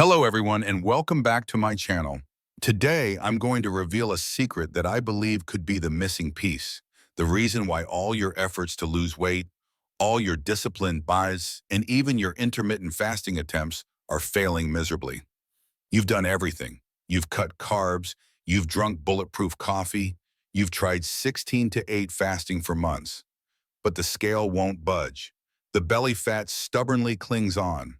Hello everyone and welcome back to my channel. Today I'm going to reveal a secret that I believe could be the missing piece, the reason why all your efforts to lose weight, all your disciplined buys, and even your intermittent fasting attempts are failing miserably. You've done everything. You've cut carbs, you've drunk bulletproof coffee, you've tried 16 to 8 fasting for months, but the scale won't budge. The belly fat stubbornly clings on.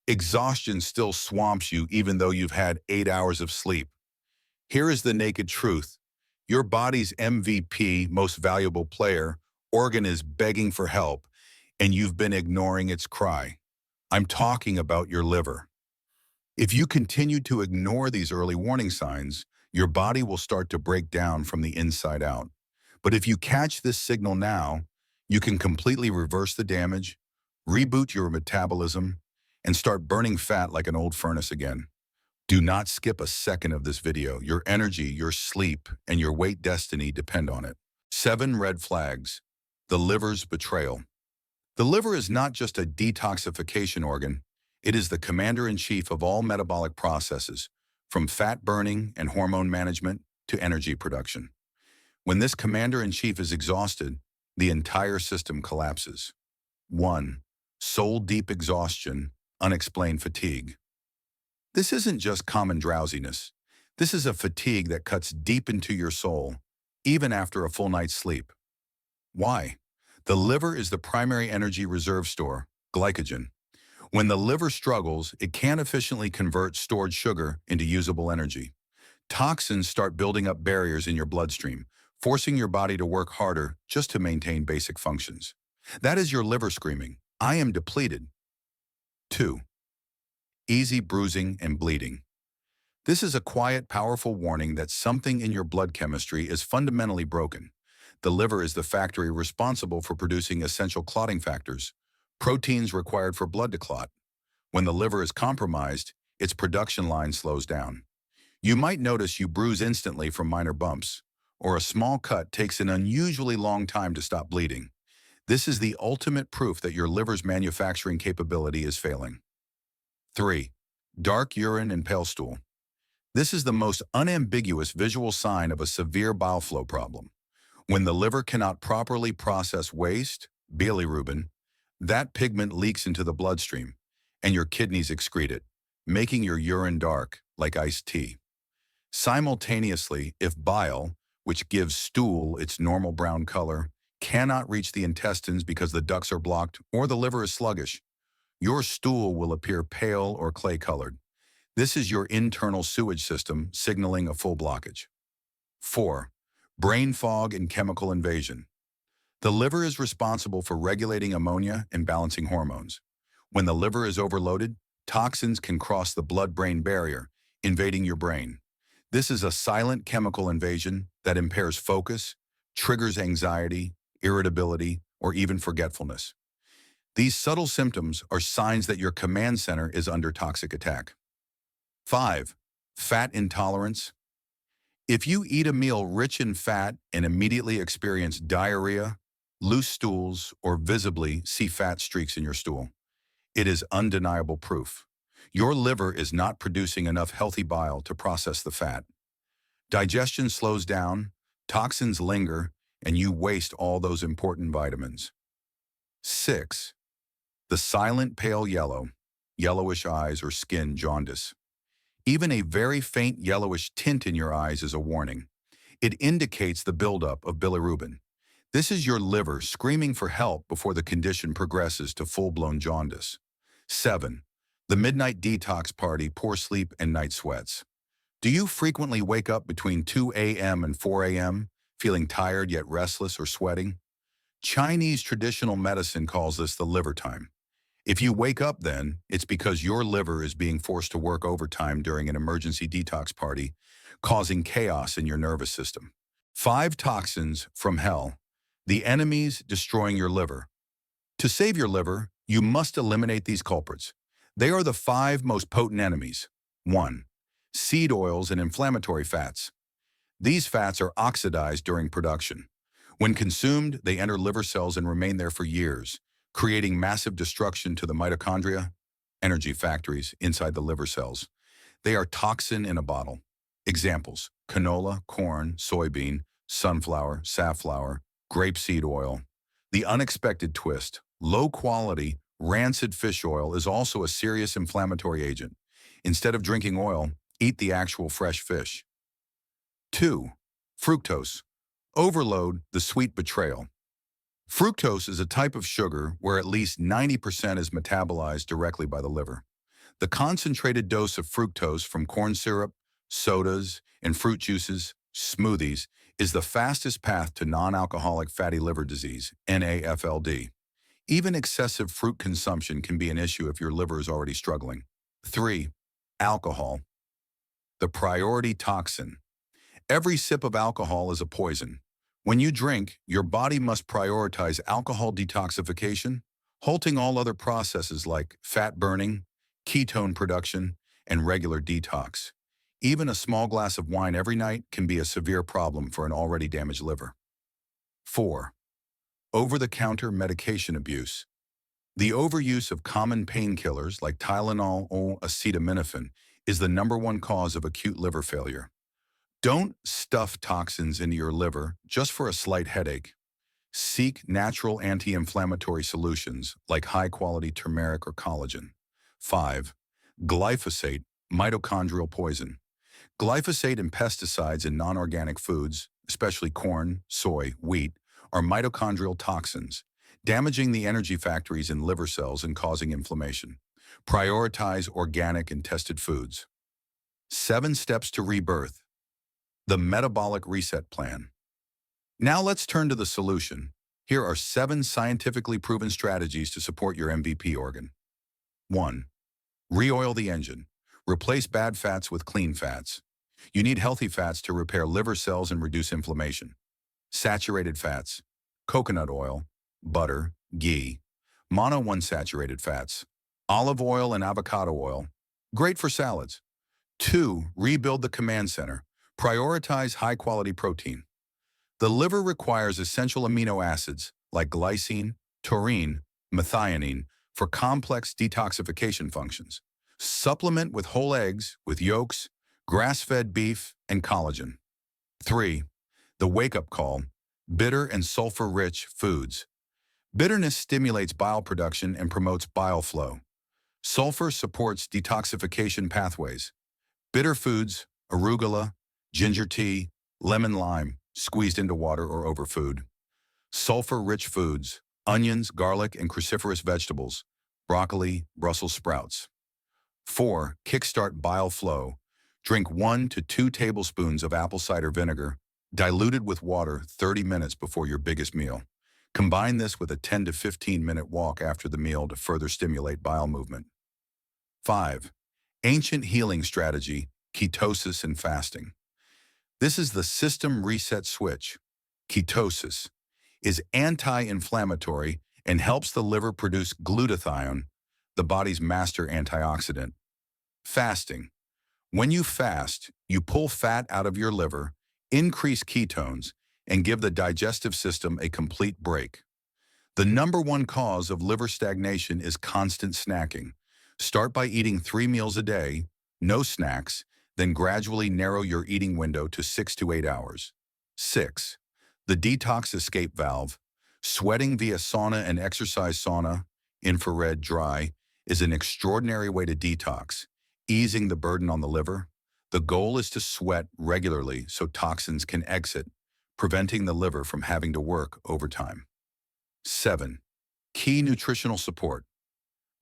Exhaustion still swamps you even though you've had 8 hours of sleep. Here is the naked truth. Your body's MVP, most valuable player, organ is begging for help, and you've been ignoring its cry. I'm talking about your liver. If you continue to ignore these early warning signs, your body will start to break down from the inside out. But if you catch this signal now, you can completely reverse the damage, reboot your metabolism, and start burning fat like an old furnace again. Do not skip a second of this video. Your energy, your sleep, and your weight destiny depend on it. 7 red flags. The liver's betrayal. The liver is not just a detoxification organ. It is the commander-in-chief of all metabolic processes, from fat burning and hormone management to energy production. When this commander-in-chief is exhausted, the entire system collapses. 1. Soul-deep exhaustion. Unexplained fatigue. This isn't just common drowsiness. This is a fatigue that cuts deep into your soul, even after a full night's sleep. Why? The liver is the primary energy reserve store, glycogen. When the liver struggles, it can't efficiently convert stored sugar into usable energy. Toxins start building up barriers in your bloodstream, forcing your body to work harder just to maintain basic functions. That is your liver screaming, "I am depleted." 2. Easy bruising and bleeding. This is a quiet, powerful warning that something in your blood chemistry is fundamentally broken. The liver is the factory responsible for producing essential clotting factors, proteins required for blood to clot. When the liver is compromised, its production line slows down. You might notice you bruise instantly from minor bumps, or a small cut takes an unusually long time to stop bleeding. This is the ultimate proof that your liver's manufacturing capability is failing. 3. Dark urine and pale stool. This is the most unambiguous visual sign of a severe bile flow problem. When the liver cannot properly process waste, bilirubin, that pigment leaks into the bloodstream, and your kidneys excrete it, making your urine dark, like iced tea. Simultaneously, if bile, which gives stool its normal brown color, cannot reach the intestines because the ducts are blocked or the liver is sluggish, your stool will appear pale or clay-colored. This is your internal sewage system signaling a full blockage. 4. Brain fog and chemical invasion. The liver is responsible for regulating ammonia and balancing hormones. When the liver is overloaded, toxins can cross the blood-brain barrier, invading your brain. This is a silent chemical invasion that impairs focus, triggers anxiety, irritability, or even forgetfulness. These subtle symptoms are signs that your command center is under toxic attack. 5. Fat intolerance. If you eat a meal rich in fat and immediately experience diarrhea, loose stools, or visibly see fat streaks in your stool, it is undeniable proof. Your liver is not producing enough healthy bile to process the fat. Digestion slows down, toxins linger, and you waste all those important vitamins. 6. The silent pale yellow, yellowish eyes or skin jaundice. Even a very faint yellowish tint in your eyes is a warning. It indicates the buildup of bilirubin. This is your liver screaming for help before the condition progresses to full-blown jaundice. 7. The midnight detox party, poor sleep, and night sweats. Do you frequently wake up between 2 a.m. and 4 a.m., feeling tired yet restless or sweating? Chinese traditional medicine calls this the liver time. If you wake up then, it's because your liver is being forced to work overtime during an emergency detox party, causing chaos in your nervous system. 5 toxins from hell. The enemies destroying your liver. To save your liver, you must eliminate these culprits. They are the 5 most potent enemies. 1. Seed oils and inflammatory fats. These fats are oxidized during production. When consumed, they enter liver cells and remain there for years, creating massive destruction to the mitochondria, energy factories inside the liver cells. They are toxin in a bottle. Examples: canola, corn, soybean, sunflower, safflower, grapeseed oil. The unexpected twist: low-quality, rancid fish oil is also a serious inflammatory agent. Instead of drinking oil, eat the actual fresh fish. 2. Fructose. Overload, the sweet betrayal. Fructose is a type of sugar where at least 90% is metabolized directly by the liver. The concentrated dose of fructose from corn syrup, sodas, and fruit juices, smoothies, is the fastest path to non-alcoholic fatty liver disease, NAFLD. Even excessive fruit consumption can be an issue if your liver is already struggling. 3. Alcohol. The priority toxin. Every sip of alcohol is a poison. When you drink, your body must prioritize alcohol detoxification, halting all other processes like fat burning, ketone production, and regular detox. Even a small glass of wine every night can be a severe problem for an already damaged liver. 4. Over-the-counter medication abuse. The overuse of common painkillers like Tylenol or acetaminophen is the #1 cause of acute liver failure. Don't stuff toxins into your liver just for a slight headache. Seek natural anti-inflammatory solutions like high-quality turmeric or collagen. 5. Glyphosate, mitochondrial poison. Glyphosate and pesticides in non-organic foods, especially corn, soy, wheat, are mitochondrial toxins, damaging the energy factories in liver cells and causing inflammation. Prioritize organic and tested foods. 7 steps to rebirth. The metabolic reset plan. Now let's turn to the solution. Here are 7 scientifically proven strategies to support your MVP organ. 1. Re-oil the engine. Replace bad fats with clean fats. You need healthy fats to repair liver cells and reduce inflammation. Saturated fats. Coconut oil, butter, ghee. Monounsaturated fats. Olive oil and avocado oil. Great for salads. 2. Rebuild the command center. Prioritize high-quality protein. The liver requires essential amino acids like glycine, taurine, methionine for complex detoxification functions. Supplement with whole eggs, with yolks, grass-fed beef, and collagen. 3. The wake-up call. Bitter and sulfur-rich foods. Bitterness stimulates bile production and promotes bile flow. Sulfur supports detoxification pathways. Bitter foods, arugula, ginger tea, lemon lime, squeezed into water or over food. Sulfur-rich foods, onions, garlic, and cruciferous vegetables, broccoli, Brussels sprouts. 4. Kickstart bile flow. Drink 1 to 2 tablespoons of apple cider vinegar, diluted with water 30 minutes before your biggest meal. Combine this with a 10 to 15-minute walk after the meal to further stimulate bile movement. 5. Ancient healing strategy, ketosis and fasting. This is the system reset switch. Ketosis is anti-inflammatory and helps the liver produce glutathione, the body's master antioxidant. Fasting. When you fast, you pull fat out of your liver, increase ketones, and give the digestive system a complete break. The #1 cause of liver stagnation is constant snacking. Start by eating 3 meals a day, no snacks, then gradually narrow your eating window to 6 to 8 hours. 6. The detox escape valve. Sweating via sauna and exercise sauna, infrared dry, is an extraordinary way to detox, easing the burden on the liver. The goal is to sweat regularly so toxins can exit, preventing the liver from having to work overtime. 7. Key nutritional support.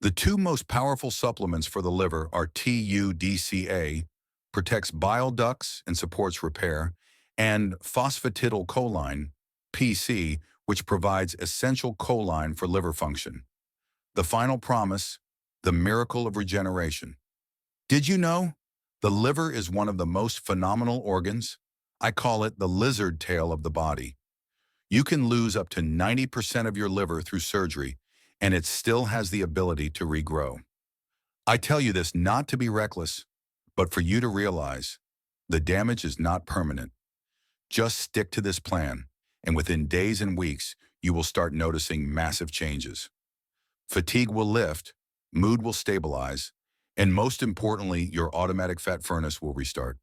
The 2 most powerful supplements for the liver are TUDCA, protects bile ducts and supports repair, and phosphatidylcholine, PC, which provides essential choline for liver function. The final promise, the miracle of regeneration. Did you know? The liver is one of the most phenomenal organs. I call it the lizard tail of the body. You can lose up to 90% of your liver through surgery, and it still has the ability to regrow. I tell you this not to be reckless, but for you to realize the damage is not permanent. Just stick to this plan, and within days and weeks, you will start noticing massive changes. Fatigue will lift, mood will stabilize, and most importantly, your automatic fat furnace will restart.